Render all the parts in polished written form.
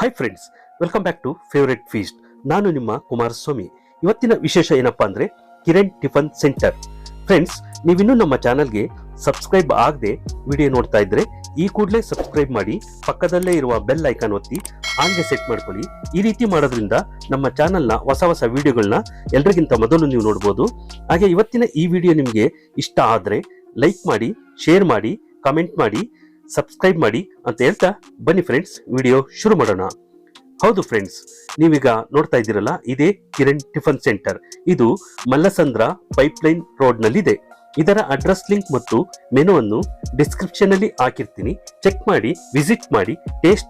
Hi friends, welcome back to favourite feast. ನಾನು ನಿಮ್ಮ ಕುಮಾರಸ್ವಾಮಿ. ಇವತ್ತಿನ ವಿಶೇಷ ಏನಪ್ಪಾ ಅಂದ್ರೆ ಕಿರಣ್ ಟಿಫನ್ ಸೆಂಟರ್. ಫ್ರೆಂಡ್ಸ್, ನೀವಿನ್ನೂ ನಮ್ಮ ಚಾನಲ್ಗೆ ಸಬ್ಸ್ಕ್ರೈಬ್ ಆಗದೆ ವಿಡಿಯೋ ನೋಡ್ತಾ ಇದ್ರೆ ಈ ಕೂಡಲೇ ಸಬ್ಸ್ಕ್ರೈಬ್ ಮಾಡಿ, ಪಕ್ಕದಲ್ಲೇ ಇರುವ ಬೆಲ್ ಐಕಾನ್ ಒತ್ತಿ ಆನ್ಗೆ ಸೆಟ್ ಮಾಡ್ಕೊಳ್ಳಿ. ಈ ರೀತಿ ಮಾಡೋದ್ರಿಂದ ನಮ್ಮ ಚಾನಲ್ನ ಹೊಸ ವಿಡಿಯೋಗಳನ್ನ ಎಲ್ರಿಗಿಂತ ಮೊದಲು ನೀವು ನೋಡ್ಬೋದು. ಹಾಗೆ ಇವತ್ತಿನ ಈ ವಿಡಿಯೋ ನಿಮಗೆ ಇಷ್ಟ ಆದರೆ ಲೈಕ್ ಮಾಡಿ, ಶೇರ್ ಮಾಡಿ, ಕಮೆಂಟ್ ಮಾಡಿ, ಸಬ್ಸ್ಕ್ರೈಬ್ ಮಾಡಿ ಅಂತ ಹೇಳ್ತಾ ಬನ್ನಿ ಫ್ರೆಂಡ್ಸ್, ವಿಡಿಯೋ ಶುರು ಮಾಡೋಣ. ಹೌದು ಫ್ರೆಂಡ್ಸ್, ನೀವೀಗ ನೋಡ್ತಾ ಇದ್ದೀರಲ್ಲ, ಇದೇ ಕಿರಣ್ ಟಿಫನ್ ಸೆಂಟರ್. ಇದು ಮಲ್ಲಸಂದ್ರ ಪೈಪ್ಲೈನ್ ರೋಡ್ ನಲ್ಲಿದೆ. ಇದರ ಅಡ್ರೆಸ್ ಲಿಂಕ್ ಮತ್ತು ಮೆನು ಅನ್ನು ಡಿಸ್ಕ್ರಿಪ್ಷನ್ ಅಲ್ಲಿ ಹಾಕಿರ್ತೀನಿ. ಚೆಕ್ ಮಾಡಿ, ವಿಸಿಟ್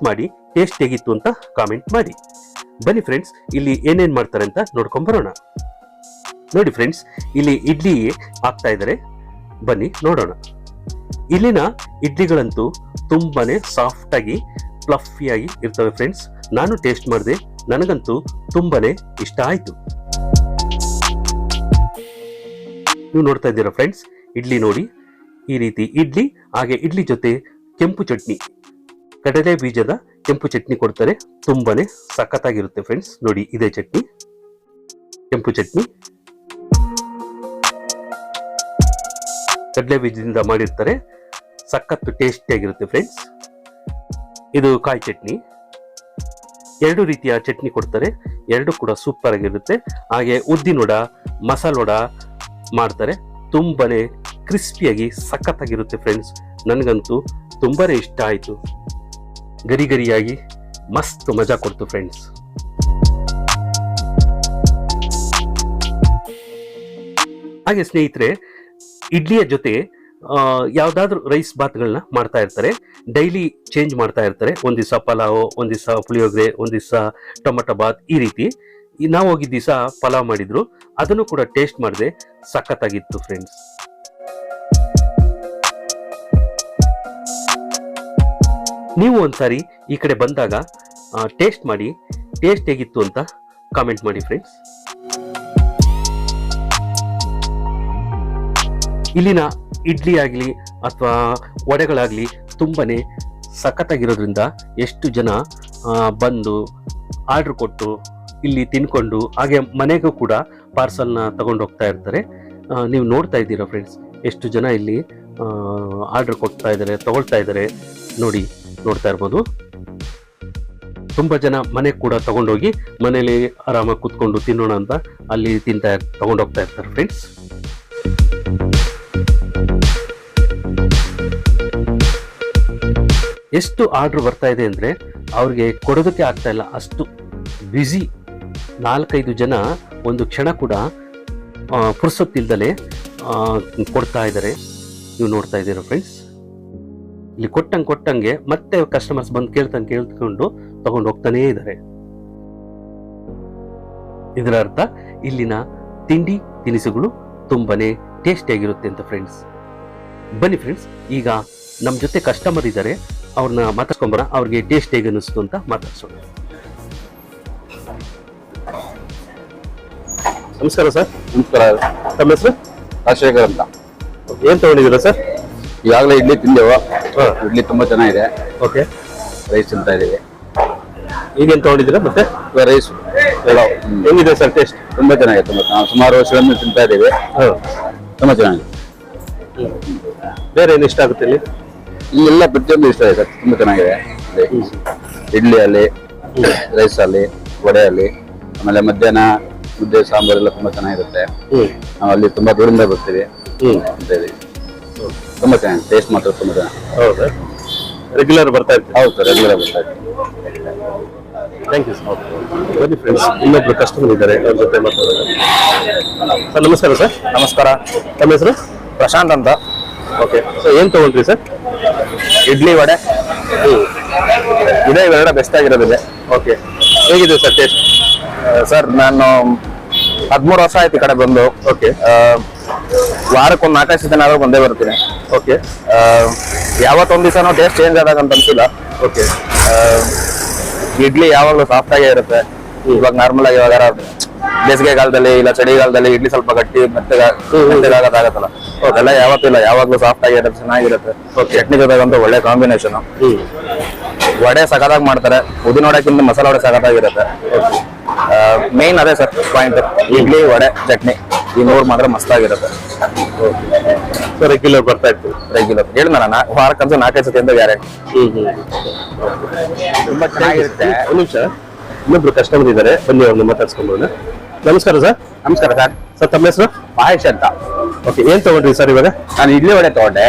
ಮಾಡಿ, ಟೇಸ್ಟ್ ಹೇಗಿತ್ತು ಅಂತ ಕಾಮೆಂಟ್ ಮಾಡಿ. ಬನ್ನಿ ಫ್ರೆಂಡ್ಸ್, ಇಲ್ಲಿ ಏನೇನ್ ಮಾಡ್ತಾರೆ ಅಂತ ನೋಡ್ಕೊಂಡ್ ಬರೋಣ. ನೋಡಿ ಫ್ರೆಂಡ್ಸ್, ಇಲ್ಲಿ ಇಡ್ಲಿ ಹಾಕ್ತಾ ಇದ್ದಾರೆ. ಬನ್ನಿ ನೋಡೋಣ. ಇಲ್ಲಿನ ಇಡ್ಲಿಗಳಂತೂ ತುಂಬಾನೇ ಸಾಫ್ಟ್ ಆಗಿ ಫ್ಲಫಿಯಾಗಿ ಇರ್ತವೆ ಫ್ರೆಂಡ್ಸ್. ನಾನು ಟೇಸ್ಟ್ ಮಾಡಿದೆ, ನನಗಂತೂ ತುಂಬಾನೇ ಇಷ್ಟ ಆಯ್ತು. ನೀವು ನೋಡ್ತಾ ಇದ್ದೀರಾ ಫ್ರೆಂಡ್ಸ್, ಇಡ್ಲಿ ನೋಡಿ, ಈ ರೀತಿ ಇಡ್ಲಿ. ಹಾಗೆ ಇಡ್ಲಿ ಜೊತೆ ಕೆಂಪು ಚಟ್ನಿ, ಕಡಲೆ ಬೀಜದ ಕೆಂಪು ಚಟ್ನಿ ಕೊಡ್ತಾರೆ. ತುಂಬಾನೇ ಸಖತ್ತಾಗಿರುತ್ತೆ ಫ್ರೆಂಡ್ಸ್. ನೋಡಿ, ಇದೇ ಚಟ್ನಿ, ಕೆಂಪು ಚಟ್ನಿ, ಕಡಲೆ ಬೀಜದಿಂದ ಮಾಡಿರ್ತಾರೆ. ಸಖತ್ತು ಟೇಸ್ಟಿ ಆಗಿರುತ್ತೆ ಫ್ರೆಂಡ್ಸ್. ಇದು ಕಾಯಿ ಚಟ್ನಿ. ಎರಡು ರೀತಿಯ ಚಟ್ನಿ ಕೊಡ್ತಾರೆ, ಎರಡು ಕೂಡ ಸೂಪರ್ ಆಗಿರುತ್ತೆ. ಹಾಗೆ ಉದ್ದಿನ ವಡ, ಮಸಾಲ ವಡ ಮಾಡ್ತಾರೆ. ತುಂಬಾನೇ ಕ್ರಿಸ್ಪಿಯಾಗಿ ಸಖತ್ತಾಗಿರುತ್ತೆ ಫ್ರೆಂಡ್ಸ್. ನನಗಂತೂ ತುಂಬಾನೇ ಇಷ್ಟ ಆಯ್ತು. ಗರಿ ಗರಿಯಾಗಿ ಮಸ್ತ್ ಮಜಾ ಕೊಡ್ತು ಫ್ರೆಂಡ್ಸ್. ಹಾಗೆ ಸ್ನೇಹಿತರೆ, ಇಡ್ಲಿಯ ಜೊತೆ ಯಾವ್ದಾದ್ರು ರೈಸ್ ಬಾತ್ಗಳನ್ನ ಮಾಡ್ತಾ ಇರ್ತಾರೆ. ಡೈಲಿ ಚೇಂಜ್ ಮಾಡ್ತಾ ಇರ್ತಾರೆ. ಒಂದ್ ದಿವಸ ಪಲಾವ್, ಒಂದ್ ದಿವಸ ಪುಳಿಯೋಗರೆ, ಒಂದ್ ದಿವಸ ಟೊಮೆಟೊ ಬಾತ್, ಈ ರೀತಿ. ನಾವು ಹೋಗಿದ್ದ ದಿವಸ ಪಲಾವ್ ಮಾಡಿದ್ರು, ಅದನ್ನು ಕೂಡ ಟೇಸ್ಟ್ ಮಾಡಿದೆ. ಸಖತ್ತಾಗಿತ್ತು ಫ್ರೆಂಡ್ಸ್. ನೀವು ಒಂದ್ಸಾರಿ ಈ ಕಡೆ ಬಂದಾಗ ಟೇಸ್ಟ್ ಮಾಡಿ, ಟೇಸ್ಟ್ ಹೇಗಿತ್ತು ಅಂತ ಕಾಮೆಂಟ್ ಮಾಡಿ ಫ್ರೆಂಡ್ಸ್. ಇಲ್ಲಿನ ಇಡ್ಲಿ ಆಗಲಿ ಅಥವಾ ವಡೆಗಳಾಗಲಿ ತುಂಬಾನೇ ಸಖತ್ತಾಗಿರೋದ್ರಿಂದ ಎಷ್ಟು ಜನ ಬಂದು ಆರ್ಡರ್ ಕೊಟ್ಟು ಇಲ್ಲಿ ತಿನ್ಕೊಂಡು ಹಾಗೆ ಮನೆಗೂ ಕೂಡ ಪಾರ್ಸಲ್ನ ತಗೊಂಡು ಹೋಗ್ತಾ ಇರ್ತಾರೆ. ನೀವು ನೋಡ್ತಾ ಇದ್ದೀರಾ ಫ್ರೆಂಡ್ಸ್, ಎಷ್ಟು ಜನ ಇಲ್ಲಿ ಆರ್ಡರ್ ಕೊಡ್ತಾ ಇದ್ದಾರೆ, ತಗೊಳ್ತಾ ಇದ್ದಾರೆ. ನೋಡಿ, ನೋಡ್ತಾ ಇರ್ಬೋದು. ತುಂಬಾ ಜನ ಮನೆಗೆ ಕೂಡ ತಗೊಂಡೋಗಿ ಮನೇಲಿ ಆರಾಮಾಗಿ ಕುತ್ಕೊಂಡು ತಿನ್ನೋಣ ಅಂತ ಅಲ್ಲಿ ತಗೊಂಡೋಗ್ತಾ ಇರ್ತಾರೆ ಫ್ರೆಂಡ್ಸ್. ಎಷ್ಟು ಆರ್ಡರ್ ಬರ್ತಾ ಇದೆ ಅಂದ್ರೆ ಅವ್ರಿಗೆ ಕೊಡೋದಕ್ಕೆ ಆಗ್ತಾ ಇಲ್ಲ, ಅಷ್ಟು ಬ್ಯುಸಿ. 4-5 ಜನ ಒಂದು ಕ್ಷಣ ಕೂಡ ಪುರ್ಸೊತ್ತಿಲ್ದಲೆ ಕೊಡ್ತಾ ಇದ್ದಾರೆ. ನೀವು ನೋಡ್ತಾ ಇದ್ದೀರಾ ಫ್ರೆಂಡ್ಸ್. ಇಲ್ಲಿ ಕೊಟ್ಟಂಗೆ ಮತ್ತೆ ಕಸ್ಟಮರ್ಸ್ ಬಂದು ಕೇಳ್ಕೊಂಡು ತಗೊಂಡು ಹೋಗ್ತಾನೇ ಇದ್ದಾರೆ. ಇದರ ಅರ್ಥ ಇಲ್ಲಿನ ತಿಂಡಿ ತಿನಿಸುಗಳು ತುಂಬಾನೇ ಟೇಸ್ಟಿಯಾಗಿರುತ್ತೆ ಅಂತ ಫ್ರೆಂಡ್ಸ್. ಬನ್ನಿ ಫ್ರೆಂಡ್ಸ್, ಈಗ ನಮ್ಮ ಜೊತೆ ಕಸ್ಟಮರ್ ಇದ್ದಾರೆ, ಅವ್ರನ್ನ ಮಾತಾಡ್ಸ್ಕೊಂಬರ. ಅವ್ರಿಗೆ ಟೇಸ್ಟ್ ಹೇಗೆ ಅನಿಸ್ತು ಅಂತ ಮಾತಾಡ್ಸೋಣ. ನಮಸ್ಕಾರ ಸರ್. ನಮಸ್ಕಾರ. ತಮ್ಮ ಹೆಸರು? ರಾಜಶೇಖರ್ ಅಂತ. ಏನ್ ತಗೊಂಡಿದ್ದೀರಾ ಸರ್? ಈಗಾಗಲೇ ಇಡ್ಲಿ ತಿಂದೇವ. ಇಡ್ಲಿ ತುಂಬಾ ಚೆನ್ನಾಗಿದೆ. ಓಕೆ. ರೈಸ್ ತಿಂತಾ ಇದೀವಿ. ಈಗೇನ್ ತಗೊಂಡಿದ್ದೀರಾ ಮತ್ತೆ? ರೈಸ್ ಹೆಂಗಿದೆ ಸರ್ ಟೇಸ್ಟ್? ತುಂಬಾ ಚೆನ್ನಾಗಿದೆ. ನಾವು ಸುಮಾರು ವರ್ಷಗಳಿಂದ ತಿಂತಾ ಇದ್ದೀವಿ. ತುಂಬಾ ಚೆನ್ನಾಗಿದೆ. ಬೇರೆ ಏನು ಇಷ್ಟ ಆಗುತ್ತೆ ಇಲ್ಲಿ? ಇಲ್ಲೆಲ್ಲ ಪ್ರತಿಯೊಂದು ಇಷ್ಟ ಇದೆ. ತುಂಬಾ ಚೆನ್ನಾಗಿದೆ. ಇಡ್ಲಿ ಅಲ್ಲಿ, ರೈಸ್ ಅಲ್ಲಿ, ವಡೆ ಅಲ್ಲಿ, ಆಮೇಲೆ ಮಧ್ಯಾಹ್ನ ಮುದ್ದೆ ಸಾಂಬಾರ್ ಎಲ್ಲ ತುಂಬಾ ಚೆನ್ನಾಗಿರುತ್ತೆ. ನಾವು ಅಲ್ಲಿ ತುಂಬಾ ದೂರದಿಂದ ಬರ್ತೀವಿ ಅಂತ ಇದೀವಿ. ತುಂಬಾ ಚೆನ್ನಾಗಿದೆ. ಟೇಸ್ಟ್ ಮಾತ್ರ ತುಂಬಾ ಚೆನ್ನಾಗಿದೆ. ಹೌದಾ? ರೆಗ್ಯುಲರ್ ಬರ್ತಾ ಇರ್ತೀವಿ? ಹೌದು ಸರ್, ರೆಗ್ಯುಲರ್ ಬರ್ತಾ ಇರ್ತೀವಿ. Thank you sir. ಬನ್ನಿ ಫ್ರೆಂಡ್ಸ್, ಇನ್ನೊಬ್ರು ಕಸ್ಟಮರ್ ಇದ್ದಾರೆ, ಅವ್ರ ಜೊತೆ ಮಾತಾಡೋಣ. ಸರ್ ನಮಸ್ಕಾರ ಸರ್. ನಮಸ್ಕಾರ. ತಮ್ಮ ಹೆಸರು? ಪ್ರಶಾಂತ್ ಅಂತ. ಓಕೆ. ಸೊ ಏನ್ ತಗೊಂಡ್ರಿ ಸರ್? ಇಡ್ಲಿ ವಡೆ ಇದೇ ಇವೆರಡ ಬೆಸ್ಟ್ ಆಗಿರೋದಿದೆ. ಓಕೆ. ಹೇಗಿದೆ ಸರ್ ಟೇಸ್ಟ್? ಸರ್, ನಾನು 13 ವರ್ಷ ಆಯ್ತು ಈ ಕಡೆ ಬಂದು. ಓಕೆ. ವಾರಕ್ಕೊಂದು 4-5 ದಿನ ಆದ್ರೂ ಬಂದೇ ಬರ್ತೀನಿ. ಓಕೆ. ಯಾವತ್ತೊಂದ್ ದಿವಸ ಟೇಸ್ಟ್ ಚೇಂಜ್ ಆದಾಗ ಅಂತ ಅನ್ಸಿಲ್ಲ. ಓಕೆ. ಇಡ್ಲಿ ಯಾವಾಗಲೂ ಸಾಫ್ಟ್ ಆಗೇ ಇರುತ್ತೆ. ಇವಾಗ ನಾರ್ಮಲ್ ಆಗಿ ಇವಾಗ ಬೇಸಿಗೆಗಾಲದಲ್ಲಿ ಇಲ್ಲ ಚಳಿಗಾಲದಲ್ಲಿ ಇಡ್ಲಿ ಸ್ವಲ್ಪ ಗಟ್ಟಿ ಮೆತ್ತಗಾಗತ್ತಲ್ಲ, ಅದೆಲ್ಲ ಯಾವತ್ತೂ ಇಲ್ಲ. ಯಾವಾಗ್ಲೂ ಸಾಫ್ಟ್ ಆಗಿರುತ್ತೆ, ಚೆನ್ನಾಗಿರುತ್ತೆ. ಚಟ್ನಿ ಜೊತೆಗಂತೂ ಒಳ್ಳೆ ಕಾಂಬಿನೇಷನ್. ವಡೆ ಸಖತ್ತಾಗಿ ಮಾಡ್ತಾರೆ. ಉದ್ದಿನ ವಡೆಕ್ಕಿಂತ ಮಸಾಲೆ ವಡೆ ಸಖತ್ತಾಗಿರುತ್ತೆ. ಮೇನ್ ಅದೇ ಸರ್ ಪಾಯಿಂಟ್. ಇಡ್ಲಿ ವಡೆ ಚಟ್ನಿ ಈ 3 ಮಾತ್ರ ಮಸ್ತಾಗಿರುತ್ತೆ. ಸೊ ರೆಗ್ಯುಲರ್ ಬರ್ತಾ ಇರ್ತೀವಿ. ರೆಗ್ಯುಲರ್ ಹೇಳಿದ ನಾನು ವಾರಕ್ಕಂತೂ 4-5 ಸತಿ ಅಂತ ಗ್ಯಾರಂಟಿ. ತುಂಬಾ ಚೆನ್ನಾಗಿರುತ್ತೆ. ಒಂದು ನಿಮಿಷ, ಇನ್ನೊಬ್ರು ಕಸ್ಟಮರ್ ಇದ್ದಾರೆ, ಬನ್ನಿ ಅವ್ರನ್ನ ಮಾತಾಡ್ಸ್ಕೊಂಬೋಣ. ನಮಸ್ಕಾರ ಸರ್. ನಮಸ್ಕಾರ ಸರ್. ಸರ್ ತಮ್ಮ ಹೆಸರು? ಮಹೇಶ್ ಅಂತ. ಓಕೆ, ಏನ್ ತಗೊಂಡ್ರಿ ಸರ್ ಇವಾಗ? ನಾನು ಇಡ್ಲಿ ವಡೆ ತಗೊಂಡೆ.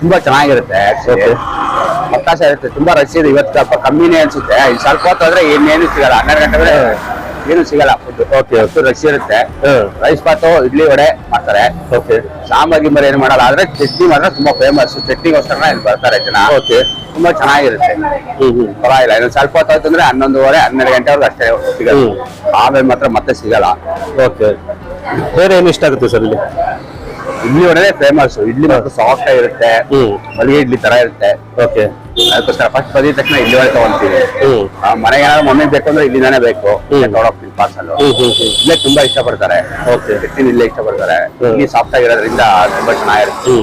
ತುಂಬಾ ಚೆನ್ನಾಗಿರುತ್ತೆ. ಅವಕಾಶ ಇರುತ್ತೆ. ತುಂಬಾ ರಶ್ ಇದೆ ಇವತ್ತು, ಸ್ವಲ್ಪ ಕಮ್ಮಿನೇ ಅನ್ಸುತ್ತೆ. ಇಲ್ಲಿ ಸ್ವಲ್ಪ ಹೊತ್ತು ಹೋದ್ರೆ ಇನ್ನೇನು ಸಿಗಲ್ಲ. 12 ಗಂಟೆ ಏನು ಸಿಗಲ್ಲ ಫುಡ್. ಓಕೆ, ರಶ್ ಇರುತ್ತೆ. ರೈಸ್ ಬಾತು ಇಡ್ಲಿ ವಡೆ ಮಾಡ್ತಾರೆ. ಓಕೆ, ಸಾಂಬಾರ್ ಗಿಂಬರ್ ಏನು ಮಾಡಲ್ಲ. ಆದ್ರೆ ಚಟ್ನಿ ಮಾತ್ರ ತುಂಬಾ ಫೇಮಸ್. ಚಟ್ನಿಗೋಸ್ಕರ ಇಲ್ಲಿ ಬರ್ತಾರೆ ಜನ. ಓಕೆ, ತುಂಬಾ ಚೆನ್ನಾಗಿರುತ್ತೆ. ಪರವಾಗಿಲ್ಲ. ಇನ್ನು ಸ್ವಲ್ಪ ಹೊತ್ತು ಆಯ್ತು ಅಂದ್ರೆ 11:30 12 ಗಂಟೆವರೆಗೂ ಅಷ್ಟೇ ಸಿಗಲ್ಲ. ಆಮೇಲೆ ಮಾತ್ರ ಮತ್ತೆ ಸಿಗಲ್ಲ. ಓಕೆ, ಬೇರೆ ಏನು ಇಷ್ಟ ಆಗುತ್ತೆ ಸರ್ ಇಲ್ಲಿ? ಇಡ್ಲಿ ವಡೆ ಫೇಮಸ್. ಇಡ್ಲಿ ಮಾತ್ರ ಸಾಫ್ಟ್ ಆಗಿರುತ್ತೆ. ಮಲ್ಲಿಗೆ ಇಡ್ಲಿ ತರ ಇರುತ್ತೆ. ಓಕೆ, ಅದಕ್ಕೋಸ್ಕರ ಫಸ್ಟ್ ಬಂದಿದ ತಕ್ಷಣ ಇಡ್ಲಿ ವಡೆ ತಗೊಂತೀವಿ. ಮನೆಗೆ ಏನಾದ್ರು ಮಮ್ಮಿ ಬೇಕು ಅಂದ್ರೆ ಇಲ್ಲಿಂದಾನೆ ಬೇಕು ತಗೊಂಡೋಗ್ತೀವಿ ಪಾರ್ಸಲ್. ಇಲ್ಲೇ ತುಂಬಾ ಇಷ್ಟಪಡ್ತಾರೆ. ಓಕೆ, ಚಟ್ನಿ ಇಲ್ಲೇ ಇಷ್ಟಪಡ್ತಾರೆ. ಇಡ್ಲಿ ಸಾಫ್ಟ್ ಆಗಿರೋದ್ರಿಂದ ತುಂಬಾ ಚೆನ್ನಾಗಿರುತ್ತೆ.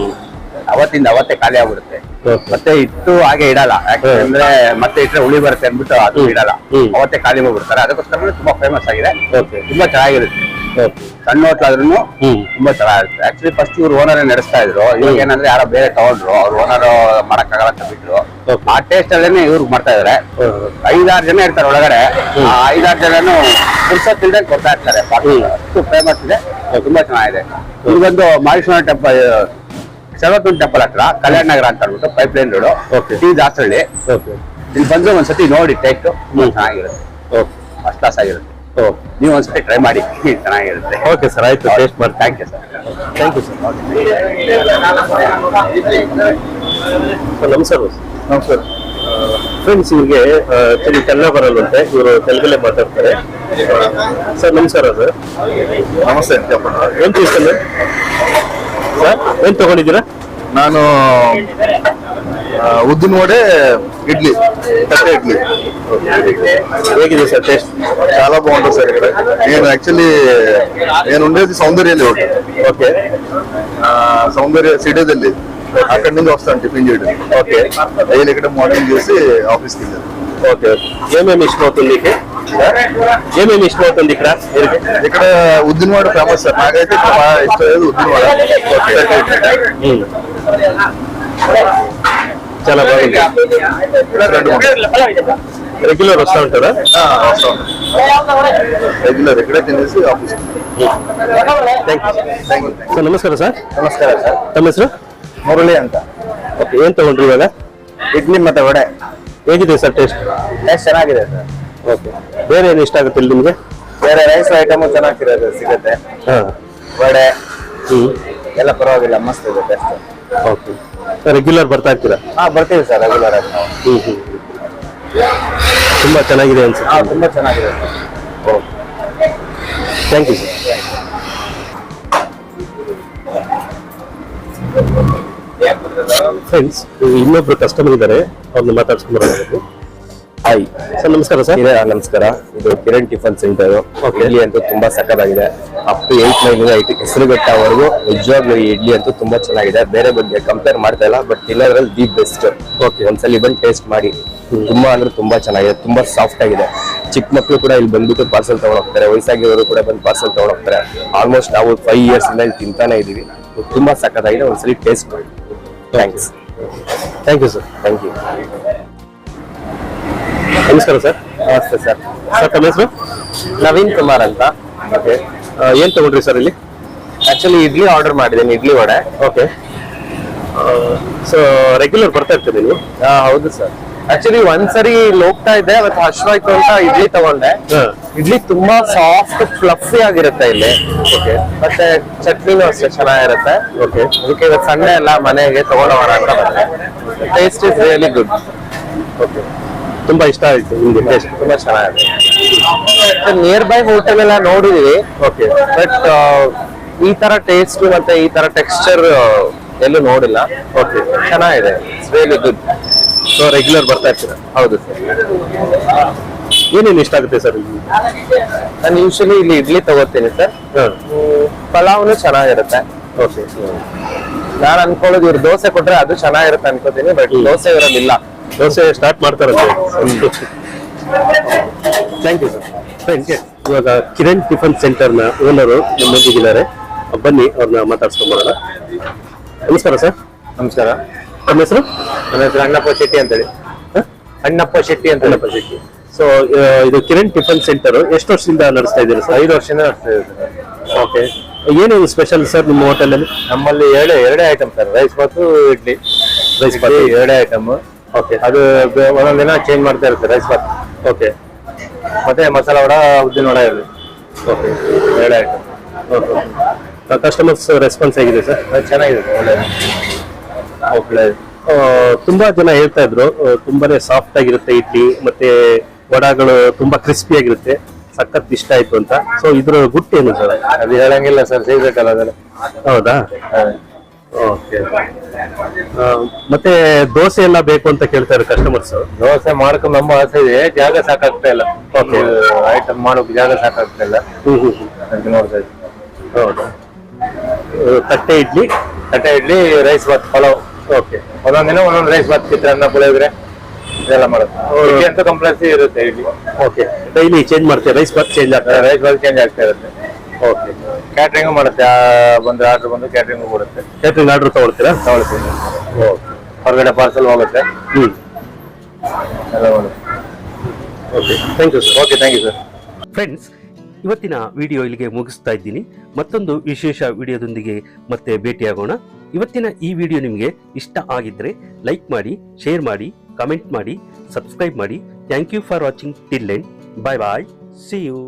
ಅವತ್ತಿಂದ ಅವತ್ತೇ ಖಾಲಿ ಆಗ್ಬಿಡುತ್ತೆ. ಮತ್ತೆ ಇಟ್ಟು ಹಾಗೆ ಇಡಲ್ಲ. ಯಾಕಂದ್ರೆ ಮತ್ತೆ ಇಟ್ಟರೆ ಹುಳಿ ಬರುತ್ತೆ ಅಂದ್ಬಿಟ್ಟು ಅದು ಇಡಲ್ಲ. ಅವತ್ತೇ ಖಾಲಿ ಮಾಡ್ಬಿಡ್ತಾರೆ. ಅದಕ್ಕೋಸ್ಕರ ತುಂಬಾ ಫೇಮಸ್ ಆಗಿದೆ. ತುಂಬಾ ಚೆನ್ನಾಗಿರುತ್ತೆ. ಸಣ್ಣ ಹೋಟ್ಲ್ ಆದ್ರೂ ತುಂಬಾ ಚೆನ್ನಾಗಿರುತ್ತೆ. ಆಕ್ಚುಲಿ ಫಸ್ಟ್ ಇವ್ರು ಓನರ್ ನಡೆಸ್ತಾ ಇದ್ರು. ಇವಾಗ ಏನಂದ್ರೆ ಯಾರೋ ಬೇರೆ ತಗೊಂಡ್ರು. ಅವ್ರು ಓನರ್ ಮಾಡಕ್ಕಾಗಲ್ಲ ಅಂತ ಬಿಟ್ರು. ಆ ಟೇಸ್ಟ್ ಅಲ್ಲೇನೆ ಇವ್ರು ಮಾಡ್ತಾ ಇದಾರೆ. 5-6 ಜನ ಇರ್ತಾರೆ ಒಳಗಡೆ. ಆ 5-6 ಜನನು ಪುರ್ಸೊತ್ತಿಲ್ದೆ ಕೊಡ್ತಾ ಇರ್ತಾರೆ. ಅಷ್ಟು ಫೇಮಸ್ ಇದೆ. ತುಂಬಾ ಚೆನ್ನಾಗಿದೆ. ಇವ್ರಿಗೊಂದು ಮಾದೇಶ್ವರ ಟೆಂಪಲ್, ಸರ್ವತುಲ್ ಟೆಂಪಲ್ ಹತ್ರ ಕಲ್ಯಾಣ ನಗರ ಅಂತ ಹೇಳ್ಬಿಟ್ಟು ಪೈಪ್ಲೈನ್ ರೋಡ್, ಟೀ ದಾಸಹಳ್ಳಿ. ಇಲ್ಲಿ ಬಂದ್ರೆ ಒಂದ್ಸತಿ ನೋಡಿ ಟೇಸ್ಟ್ ತುಂಬಾ ಚೆನ್ನಾಗಿರುತ್ತೆ. ಫಸ್ಟ್ ಕ್ಲಾಸ್ ಆಗಿರುತ್ತೆ. ನೀವು ಒಂದ್ಸತಿ ಟ್ರೈ ಮಾಡಿ, ಚೆನ್ನಾಗಿರುತ್ತೆ. ಓಕೆ ಸರ್, ಆಯ್ತು, ಟೇಸ್ಟ್ ಮಾಡಿ. Thank you sir. Thank you sir. ನಮಸ್ಕಾರ. ನಮಸ್ಕಾರ ಫ್ರೆಂಡ್ಸ್, ಇವ್ರಿಗೆ ಕನ್ನಡ ಬರಲ್ಲಂತೆ, ಇವರು ತೆಲುಗಲ್ಲೇ ಮಾತಾಡ್ತಾರೆ. ಸರ್ ನಮಸ್ಕಾರ ಸರ್. ನಮಸ್ತೆ. ಏನ್ ತಿಳ್ಕೊಂಡ್ರೆ ಸರ್, ಏನ್ ತಗೊಂಡಿದ್ದೀರಾ? ನಾನು ಉದ್ದಿನ ವಡೆ, ಇಡ್ಲಿ, ತಟ್ಟೆ ಇಡ್ಲಿ. ಹೇಗಿದೆ ಸರ್ ಟೇಸ್ಟ್? చాలా బాగుంటుంది సార్. ఇక్కడ నేను యాక్చువల్లీ నేను ఉండేది సౌందర్యలో. ఓకే, సౌందర్య సిటీದಲ್ಲಿ అక్కడి నుంచి వస్తాను టిఫిన్ చేయడం. ఓకే, డైలీ ఇక్కడ మార్నింగ్ చేసి ఆఫీస్కి వెళ్ళాను. ఓకే, ఏమేమి ఇష్టం అవుతుంది? ఏమేమి ఇష్టం అవుతుంది ఇక్కడ? ఇక్కడ ఉద్దిన వడ ఫేమస్ సార్. నాకైతే బాగా ఇష్టం ఉద్దిన వడ. చాలా బాగుంది. రెగ్యులర్ వస్తా ఉంటారా? రెగ్యులర్ ఇక్కడే తినేసి ఆఫీస్. ಸರ್ ನಮಸ್ಕಾರ ಸರ್. ನಮಸ್ಕಾರ ಸರ್. ತಮ್ಮ ಹೆಸರು? ಮುರಳಿ ಅಂತ. ಓಕೆ, ಏನ್ ತಗೊಂಡ್ರಿ ಇವಾಗ? ಇಡ್ಲಿ ಮತ್ತೆ ವಡೆ. ಹೇಗಿದೆ ಸರ್ ಟೇಸ್ಟ್? ಟೇಸ್ಟ್ ಚೆನ್ನಾಗಿದೆ ಸರ್. ಓಕೆ, ಬೇರೆ ಏನು ಇಷ್ಟ ಆಗುತ್ತೆ ಇಲ್ಲಿ ನಿಮಗೆ? ಬೇರೆ ರೈಸ್ ಐಟಮ್ ಚೆನ್ನಾಗಿರೋದು ಸಿಗುತ್ತೆ. ವಡೆ ಎಲ್ಲ ಪರವಾಗಿಲ್ಲ, ಮಸ್ತ್ ಇದೆ ಟೇಸ್ಟ್. ಓಕೆ, ರೆಗ್ಯುಲರ್ ಬರ್ತಾ ಇರ್ತೀರಾ? ಬರ್ತೀವಿ ಸರ್ ರೆಗ್ಯುಲರ್ ಆಗಿ ನಾವು. ತುಂಬಾ ಚೆನ್ನಾಗಿದೆ ಅನ್ಸುತ್ತೆ. ತುಂಬಾ ಚೆನ್ನಾಗಿದೆ sir. Okay, thank you sir. Friends, ಇನ್ನೊಬ್ರು ಕಸ್ಟಮರ್ ಇದ್ದಾರೆ, ಅವ್ರನ್ನ ಮಾತಾಡ್ಸ್ಕೊಂಡು. ಹಾಯ್ ಸರ್ ನಮಸ್ಕಾರ ಸರ್. ನಮಸ್ಕಾರ. ಇದು ಕಿರಣ್ ಟಿಫನ್ ಸೆಂಟರ್. ಇಡ್ಲಿ ಅಂತೂ ತುಂಬಾ ಸಕ್ಕತ್ತಾಗಿದೆ. ಅಪ್ ಟು 8 9 ಹೆಸರುಘಟ್ಟವರೆಗೂ ನಿಜವಾಗ್ಲೂ ಈ ಇಡ್ಲಿ ಅಂತೂ ತುಂಬಾ ಚೆನ್ನಾಗಿದೆ. ಬೇರೆ ಬಗ್ಗೆ ಕಂಪೇರ್ ಮಾಡ್ತಾ ಇಲ್ಲ, ಬಟ್ ತಿನ್ನೋದ್ರಲ್ಲಿ ದಿ ಬೆಸ್ಟ್. ಓಕೆ, ಒಂದ್ಸಲ ಬಂದು ಟೇಸ್ಟ್ ಮಾಡಿ. ತುಂಬಾ ಅಂದ್ರೆ ತುಂಬಾ ಚೆನ್ನಾಗಿದೆ. ತುಂಬಾ ಸಾಫ್ಟ್ ಆಗಿದೆ. ಚಿಕ್ಕ ಮಕ್ಕಳು ಕೂಡ ಇಲ್ಲಿ ಬಂದ್ಬಿಟ್ಟು ಪಾರ್ಸಲ್ ತಗೊಂಡ್ ಹೋಗ್ತಾರೆ. ವಯಸ್ಸಾಗಿರೋರು ಕೂಡ ಬಂದು ಪಾರ್ಸಲ್ ತಗೊಂಡ್ ಹೋಗ್ತಾರೆ. ಆಲ್ಮೋಸ್ಟ್ ನಾವು 5 years ಇಂದ ಇಲ್ಲಿ ತಿಂತಾನೆ ಇದೀವಿ. ತುಂಬಾ ಸಕ್ಕತ್ತಾಗಿದೆ. ಒಂದ್ಸಲಿ ಟೇಸ್ಟ್ ಮಾಡಿ. Thanks. Thank you sir. Thank you. ನಮಸ್ಕಾರ ಸರ್. ನಮಸ್ತೆ ಸರ್. ಸರ್ ತಮ್ಮ ಹೆಸರು? ನವೀನ್ ಕುಮಾರ್ ಅಂತ. ಓಕೆ, ಏನ್ ತಗೊಂಡ್ರಿ ಸರ್ ಇಲ್ಲಿ? ಆಕ್ಚುಲಿ ಇಡ್ಲಿ ಆರ್ಡರ್ ಮಾಡಿದ್ದೀನಿ, idli vada. Okay, so regular ಬರ್ತಾ ಇರ್ತೀರಿ ನೀವು? ಹೌದು ಸರ್. ಆಕ್ಚುಲಿ ಒಂದ್ಸರಿ ಹೋಗ್ತಾ ಇದ್ದೆ, ಅವತ್ತು ಹಶ್ವಾಯ್ತು ಅಂತ ಇಡ್ಲಿ ತಗೊಂಡೆ. ಇಡ್ಲಿ ತುಂಬಾ ಸಾಫ್ಟ್ ಫ್ಲಫಿ ಆಗಿರುತ್ತೆ ಇಲ್ಲಿ. ಓಕೆ, ಮತ್ತೆ ಚಟ್ನಿನೂ ಅಷ್ಟೇ ಚೆನ್ನಾಗಿರುತ್ತೆ. ಓಕೆ, ಅದಕ್ಕೆ ಇವತ್ತು ಸಂಡೆ ಎಲ್ಲ ಮನೆಗೆ ತಗೊಂಡೋಗೋಣ ಅಂತ ಬಂದೆ. Taste is really good. Okay, ತುಂಬಾ ಇಷ್ಟ ಆಯ್ತು ನಿಮ್ಗೆ ಟೇಸ್ಟ್? ತುಂಬಾ ಚೆನ್ನಾಗಿದೆ. ನಿಯರ್ ಬೈ ಹೋಟೆಲ್ ಎಲ್ಲ ನೋಡಿದೀವಿ. ಓಕೆ, ಬಟ್ ಈ ತರ ಟೇಸ್ಟ್ ಮತ್ತೆ ಈ ತರ ಟೆಕ್ಸ್ಚರ್ ಎಲ್ಲೂ ನೋಡಿಲ್ಲ. ಓಕೆ, ಚೆನ್ನಾಗಿದೆ. It's really good. So regular ಬರ್ತಾ ಇರ್ತೀರಾ? ಹೌದು ಸರ್. ಏನೇನು ಇಷ್ಟ ಆಗುತ್ತೆ ಸರ್ ಇಲ್ಲಿ? ನಾನು ಯೂಶಲಿ ಇಲ್ಲಿ ಇಡ್ಲಿ ತಗೋತೀನಿ ಸರ್. ಪಲಾವ್ನು ಚೆನ್ನಾಗಿರುತ್ತೆ. ಓಕೆ, ನಾನು ಅನ್ಕೊಳ್ಳೋದು ಇವ್ರು ದೋಸೆ ಕೊಟ್ರೆ ಅದು ಚೆನ್ನಾಗಿರುತ್ತೆ ಅನ್ಕೋತೀನಿ, ಬಟ್ ದೋಸೆ ಇರೋದಿಲ್ಲ. ದೋಸೆ ಸ್ಟಾರ್ಟ್ ಮಾಡ್ತಾರಂತೆ. Thank you sir. ಫ್ರೆಂಡ್ಸ್, ಇವಾಗ ಕಿರಣ್ ಟಿಫನ್ ಸೆಂಟರ್ನ ಓನರು ನಮ್ಮೊಂದಿಗಿದ್ದಾರೆ. ಬನ್ನಿ ಅವ್ರನ್ನ ಮಾತಾಡ್ಸ್ಕೊಂಡ್ಬರೋಣ. ನಮಸ್ಕಾರ ಸರ್. ನಮಸ್ಕಾರ. ನಮ್ಮ ಹೆಸರು? ನನ್ನ ಹೆಸರು ಅಣ್ಣಪ್ಪ ಶೆಟ್ಟಿ ಅಂತೇಳಿ. ಅಣ್ಣಪ್ಪ ಶೆಟ್ಟಿ ಅಂತ. ಅಣ್ಣಪ್ಪ ಶೆಟ್ಟಿ. ಸೊ ಇದು ಕಿರಣ್ ಟಿಫನ್ ಸೆಂಟರ್ ಎಷ್ಟು ವರ್ಷದಿಂದ ನಡೆಸ್ತಾ ಇದ್ದೀರಾ ಸರ್? 5 ವರ್ಷದಿಂದ ನಡೆಸ್ತಾ ಇದ್ದೀವಿ. ಓಕೆ. ಏನೇನು ಸ್ಪೆಷಲ್ ಸರ್ ನಿಮ್ಮ ಹೋಟೆಲಲ್ಲಿ? ನಮ್ಮಲ್ಲಿ ಎರಡೇ ಐಟಮ್ ಸರ್, ರೈಸ್ ಬಾತು, ಇಡ್ಲಿ. ರೈಸ್ ಬಾತ್ ಎರಡೇ ಐಟಮ್. ಓಕೆ. ಅದು ಒಂದೊಂದ್ ದಿನ ಚೇಂಜ್ ಮಾಡ್ತಾ ಇರುತ್ತೆ ರೈಸ್ ಬಾತ್. ಓಕೆ. ಮತ್ತೆ ಮಸಾಲ ವಡ, ಉದ್ದಿನ ವಡ ಇರುತ್ತೆ. ಓಕೆ. ಎರಡೇ ಐಟಮ್. ಓಕೆ. ಕಸ್ಟಮರ್ಸ್ ರೆಸ್ಪಾನ್ಸ್ ಹೇಗಿದೆ ಸರ್? ಚೆನ್ನಾಗಿದೆ, ಒಳ್ಳೆಯದು. ಓಕೆ. ತುಂಬಾ ಜನ ಹೇಳ್ತಾ ಇದ್ರು ತುಂಬಾನೇ ಸಾಫ್ಟ್ ಆಗಿರುತ್ತೆ ಇಡ್ಲಿ, ಮತ್ತೆ ವಡಗಳು ತುಂಬಾ ಕ್ರಿಸ್ಪಿ ಆಗಿರುತ್ತೆ, ಸಖತ್ ಇಷ್ಟ ಆಯ್ತು ಅಂತ. ಸೊ ಇದ್ರ ಗುಟ್ಟು ಏನು ಸರ್? ಅದು ಹೇಳಂಗಿಲ್ಲ ಸರ್, ಸೇರ್ಬೇಕಲ್ಲ ಅದೆಲ್ಲ. ಹೌದಾ? ಓಕೆ. ಮತ್ತೆ ದೋಸೆ ಎಲ್ಲ ಬೇಕು ಅಂತ ಕೇಳ್ತಾರೆ ಕಸ್ಟಮರ್ಸ್. ದೋಸೆ ಮಾಡ್ಕೊಂಡು ನಮ್ಮ ಆಸೆ ಇದೆ, ಜಾಗ ಸಾಕಾಗ್ತಾ ಇಲ್ಲ. ಓಕೆ. ಐಟಮ್ ಮಾಡೋಕೆ ಜಾಗ ಸಾಕಾಗ್ತಾ ಇಲ್ಲ ಅಂತ ನೋಡ್ತಾ ಇದ್ವಿ. ಹೌದಾ? ತಟ್ಟೆ ಇಡ್ಲಿ, ರೈಸ್ ಬಾತ್, ಪಲಾವ್. ಓಕೆ. ಒಂದೊಂದಿನ ಒಂದೊಂದು ರೈಸ್ ಬಾತ್, ಚಿತ್ರಾನ್ನ, ಪುಳಿಯೋಗರೆ ಇದೆಲ್ಲ ಮಾಡೋದು. ಇಡ್ಲಿ ಅಂತೂ ಕಂಪಲ್ಸರಿ ಇರುತ್ತೆ ಇಡ್ಲಿ. ಓಕೆ. ಡೈಲಿ ಚೇಂಜ್ ಮಾಡ್ತೀವಿ, ರೈಸ್ ಬಾತ್ ಚೇಂಜ್ ಆಗ್ತದೆ? ರೈಸ್ ಬಾತ್ ಚೇಂಜ್ ಆಗ್ತಾ ಇರುತ್ತೆ. ಓಕೆ. ಕ್ಯಾಟ್ರಿಂಗ್ ಮಾಡುತ್ತೆ, ಬಂದ್ರೆ ಆರ್ಡರ್ ಬಂದು ಕ್ಯಾಟ್ರಿಂಗ್ ಕೊಡುತ್ತೆ. ಕ್ಯಾಟ್ರಿಂಗ್ ಆರ್ಡರ್ ತಗೊಳ್ತೀರಾ? ತಗೊಳ್ತೀನಿ. ಹೊರಗಡೆ ಪಾರ್ಸಲ್ ಹೋಗುತ್ತೆ. ಎಲ್ಲ ಮಾಡುತ್ತೆ. Okay. Thank you sir. Okay, thank you sir. Friends, ಇವತ್ತಿನ ವಿಡಿಯೋ ಇಲ್ಲಿಗೆ ಮುಗಿಸ್ತಾ ಇದ್ದೀನಿ. ಮತ್ತೊಂದು ವಿಶೇಷ ವಿಡಿಯೋದೊಂದಿಗೆ ಮತ್ತೆ ಭೇಟಿಯಾಗೋಣ. ಇವತ್ತಿನ ಈ ವಿಡಿಯೋ ನಿಮಗೆ ಇಷ್ಟ ಆಗಿದ್ರೆ ಲೈಕ್ ಮಾಡಿ, ಶೇರ್ ಮಾಡಿ, ಕಮೆಂಟ್ ಮಾಡಿ, ಸಬ್ಸ್ಕ್ರೈಬ್ ಮಾಡಿ. Thank you for watching till end. Bye bye. See you.